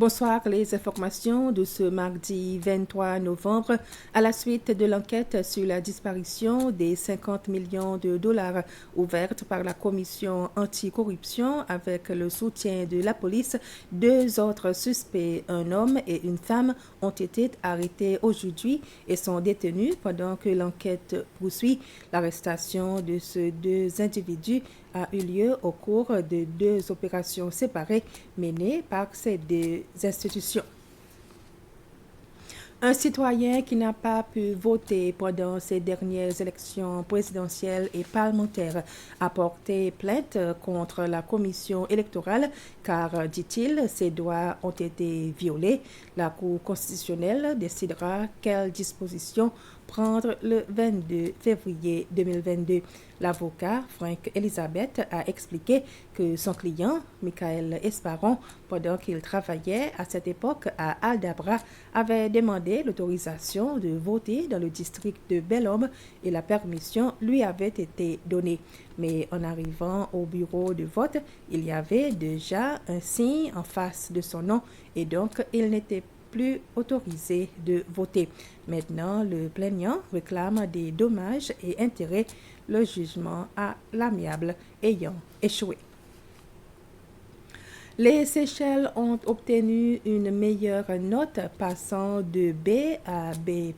Bonsoir, les informations de ce mardi 23 novembre à la suite de l'enquête sur la disparition des 50 millions de dollars ouverte par la commission anticorruption avec le soutien de la police. 2 autres suspects, un homme et une femme, ont été arrêtés aujourd'hui et sont détenus pendant que l'enquête poursuit. L'arrestation de ces 2 individus a eu lieu au cours de 2 opérations séparées menées par ces 2 institutions. Un citoyen qui n'a pas pu voter pendant ces dernières élections présidentielles et parlementaires a porté plainte contre la commission électorale car, dit-il, ses droits ont été violés. La Cour constitutionnelle décidera quelles dispositions prendre le 22 février 2022. L'avocat Frank Elizabeth a expliqué que son client, Michael Esparon, pendant qu'il travaillait à cette époque à Aldabra, avait demandé l'autorisation de voter dans le district de Bel-Homme et la permission lui avait été donnée. Mais en arrivant au bureau de vote, il y avait déjà un signe en face de son nom et donc il n'était plus autorisé de voter. Maintenant, le plaignant réclame des dommages et intérêts, le jugement à l'amiable ayant échoué. Les Seychelles ont obtenu une meilleure note passant de B à B+,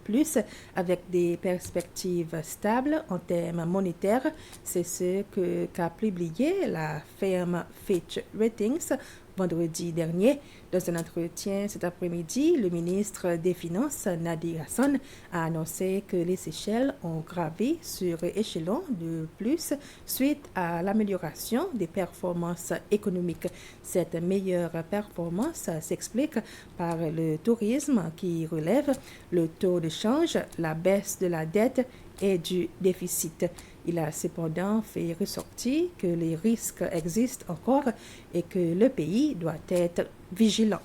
avec des perspectives stables en termes monétaires. C'est ce qu'a publié la firme Fitch Ratings vendredi dernier. Dans un entretien cet après-midi, le ministre des Finances, Nadir Hassan, a annoncé que les Seychelles ont gravé sur échelon de plus suite à l'amélioration des performances économiques. Cette meilleure performance s'explique par le tourisme qui relève, le taux de change, la baisse de la dette et du déficit. Il a cependant fait ressortir que les risques existent encore et que le pays doit être vigilant.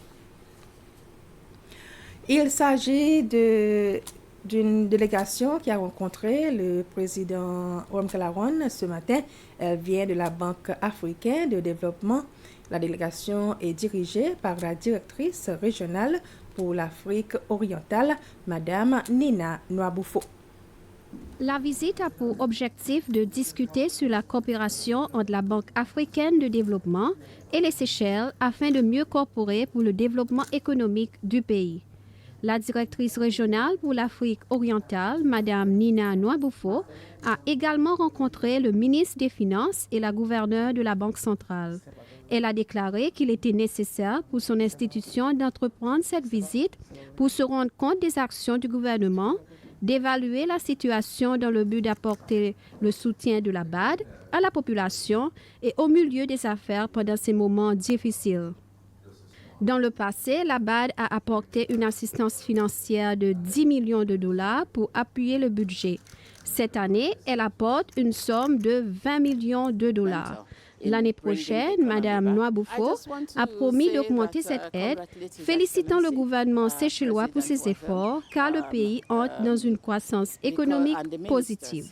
Il s'agit d'une délégation qui a rencontré le président Ramkalawan ce matin. Elle vient de la Banque africaine de développement. La délégation est dirigée par la directrice régionale pour l'Afrique orientale, Madame Nina Nwabufo. La visite a pour objectif de discuter sur la coopération entre la Banque africaine de développement et les Seychelles afin de mieux coopérer pour le développement économique du pays. La directrice régionale pour l'Afrique orientale, Mme Nina Nwabufo, a également rencontré le ministre des Finances et la gouverneure de la Banque centrale. Elle a déclaré qu'il était nécessaire pour son institution d'entreprendre cette visite pour se rendre compte des actions du gouvernement, d'évaluer la situation dans le but d'apporter le soutien de la BAD à la population et au milieu des affaires pendant ces moments difficiles. Dans le passé, la BAD a apporté une assistance financière de 10 millions de dollars pour appuyer le budget. Cette année, elle apporte une somme de 20 millions de dollars. L'année prochaine, Mme Nwabufo a promis d'augmenter cette aide, félicitant le gouvernement séchellois pour ses efforts, car le pays entre dans une croissance économique positive.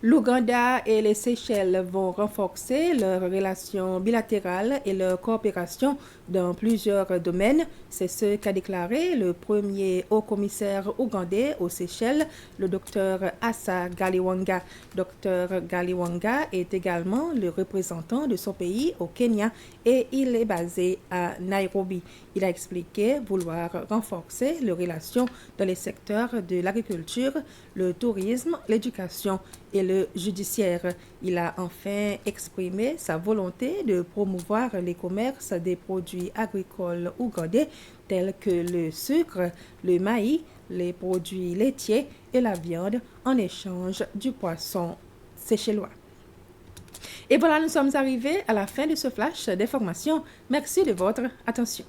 L'Ouganda et les Seychelles vont renforcer leurs relations bilatérales et leur coopération dans plusieurs domaines. C'est ce qu'a déclaré le premier haut-commissaire ougandais aux Seychelles, le Dr Assa Galiwanga. Dr Galiwanga est également le représentant de son pays au Kenya et il est basé à Nairobi. Il a expliqué vouloir renforcer les relations dans les secteurs de l'agriculture, le tourisme, l'éducation et le judiciaire. Il a enfin exprimé sa volonté de promouvoir les commerces des produits agricoles ougandais tels que le sucre, le maïs, les produits laitiers et la viande en échange du poisson séchellois. Et voilà, nous sommes arrivés à la fin de ce flash d'information. Merci de votre attention.